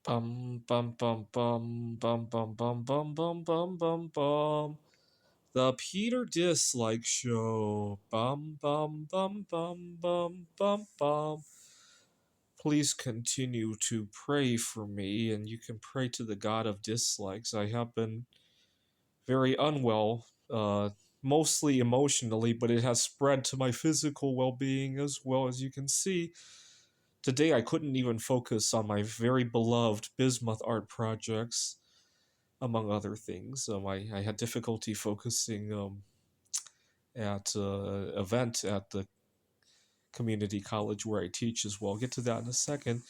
Bum bum bum bum bum bum bum bum bum bum bum bum. The Peter Dislike Show. Bum bum bum bum bum bum bum. Please continue to pray for me, and you can pray to the God of Dislikes. I have been very unwell, mostly emotionally, but it has spread to my physical well being as well. As you can see, today I couldn't even focus on my very beloved bismuth art projects, among other things. I had difficulty focusing at event at the community college where I teach as well. I'll get to that in a second.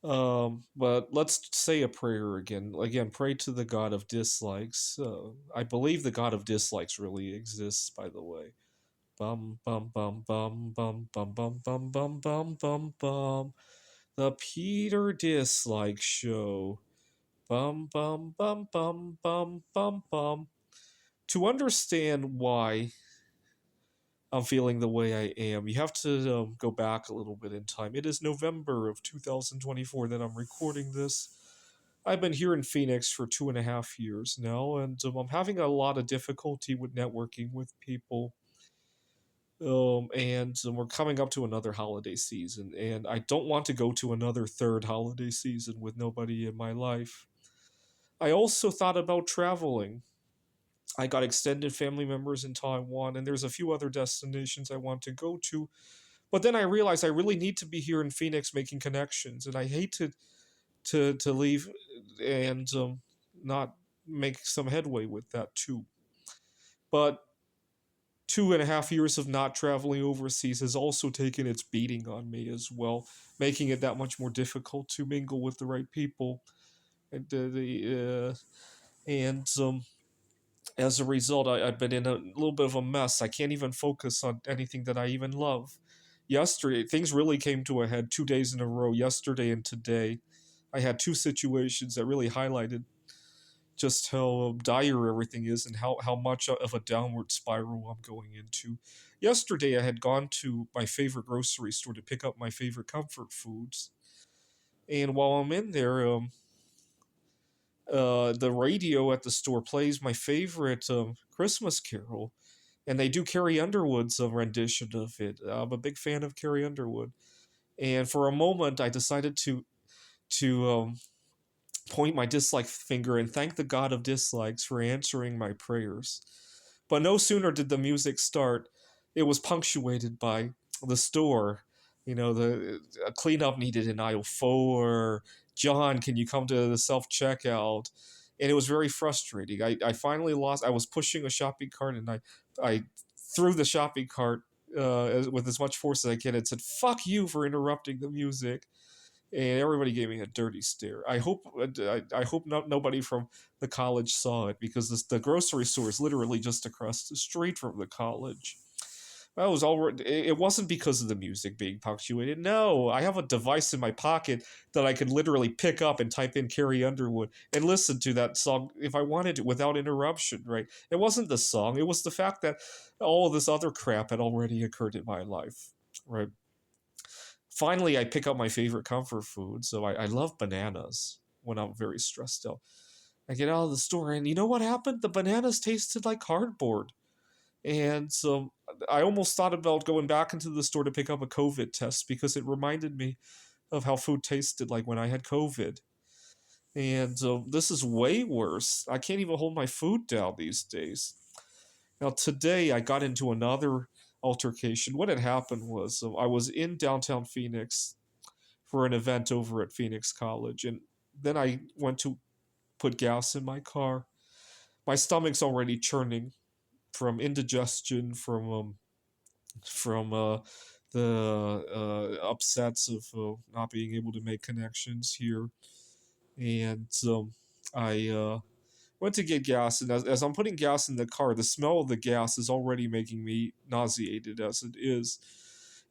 But let's say a prayer again. Again, pray to the God of Dislikes. I believe the God of Dislikes really exists, by the way. Bum bum bum bum bum bum bum bum bum bum bum bum. The Peter Dislike Show. Bum bum bum bum bum bum bum. To understand why I'm feeling the way I am, you have to go back a little bit in time. It is November of 2024 that I'm recording this. I've been here in Phoenix for 2.5 years now, and I'm having a lot of difficulty with networking with people. And we're coming up to another holiday season, and I don't want to go to another third holiday season with nobody in my life. I also thought about traveling. I got extended family members in Taiwan, and there's a few other destinations I want to go to. But then I realized I really need to be here in Phoenix making connections, and I hate to leave and not make some headway with that too. But 2.5 years of not traveling overseas has also taken its beating on me as well, making it that much more difficult to mingle with the right people. And as a result, I've been in a little bit of a mess. I can't even focus on anything that I even love. Yesterday, things really came to a head 2 days in a row, yesterday and today. I had two situations that really highlighted just how dire everything is and how much of a downward spiral I'm going into. Yesterday, I had gone to my favorite grocery store to pick up my favorite comfort foods. And while I'm in there, the radio at the store plays my favorite Christmas carol, and they do Carrie Underwood's rendition of it. I'm a big fan of Carrie Underwood, and for a moment, I decided to point my dislike finger and thank the God of dislikes for answering my prayers. But no sooner did the music start, it was punctuated by the store. You know, the a cleanup needed in aisle 4. John, can you come to the self checkout? And it was very frustrating. I finally lost. I was pushing a shopping cart, and I threw the shopping cart with as much force as I can and said, "Fuck you for interrupting the music." And everybody gave me a dirty stare. I hope nobody from the college saw it, because the grocery store is literally just across the street from the college. That was already. It wasn't because of the music being punctuated. No, I have a device in my pocket that I could literally pick up and type in Carrie Underwood and listen to that song if I wanted to without interruption. Right? It wasn't the song. It was the fact that all of this other crap had already occurred in my life. Right? Finally, I pick up my favorite comfort food. So I love bananas when I'm very stressed out. I get out of the store, and you know what happened? The bananas tasted like cardboard. And so I almost thought about going back into the store to pick up a COVID test, because it reminded me of how food tasted like when I had COVID. And this is way worse. I can't even hold my food down these days. Now, today I got into another altercation. What had happened was, I was in downtown Phoenix for an event over at Phoenix College. And then I went to put gas in my car. My stomach's already churning from indigestion, from the upsets of not being able to make connections here. And I went to get gas, and as I'm putting gas in the car, the smell of the gas is already making me nauseated as it is.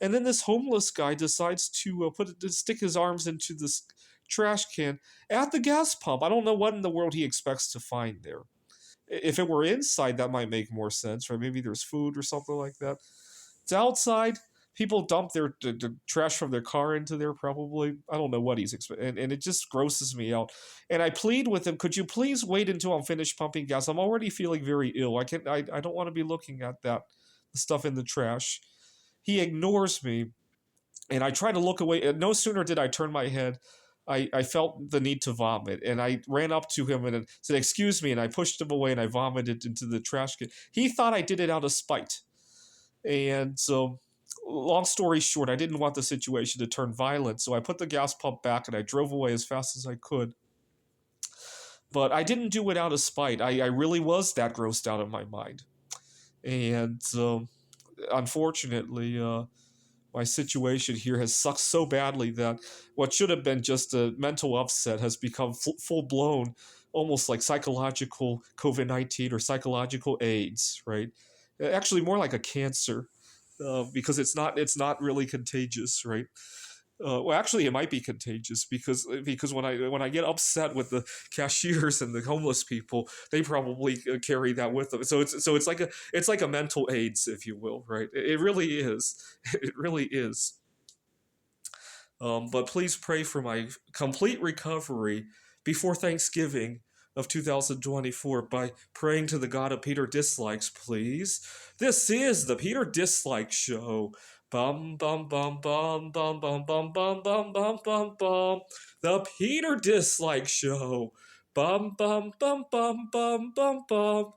And then this homeless guy decides to to stick his arms into this trash can at the gas pump. I don't know what in the world he expects to find there. If it were inside, that might make more sense, right? Maybe there's food or something like that. It's outside. People dump the trash from their car into there, probably. I don't know what he's expecting, and it just grosses me out. And I plead with him, could you please wait until I'm finished pumping gas? I'm already feeling very ill. I don't want to be looking at that stuff in the trash. He ignores me, and I try to look away. And no sooner did I turn my head, I felt the need to vomit, and I ran up to him and said, "Excuse me," and I pushed him away and I vomited into the trash can. He thought I did it out of spite, and so, long story short, I didn't want the situation to turn violent, so I put the gas pump back and I drove away as fast as I could. But I didn't do it out of spite. I really was that grossed out of my mind, and unfortunately, my situation here has sucked so badly that what should have been just a mental upset has become full blown, almost like psychological COVID-19 or psychological AIDS, right? Actually, more like a cancer, because it's not really contagious, right? Well, actually, it might be contagious because when I get upset with the cashiers and the homeless people, they probably carry that with them. So it's like a mental AIDS, if you will, right? It really is. It really is. But please pray for my complete recovery before Thanksgiving of 2024 by praying to the God of Peter Dislikes, please. This is the Peter Dislike Show. Bum bum bum bum bum bum bum bum bum bum bum bum. The Peter Dislike Show. Bum bum bum bum bum bum bum.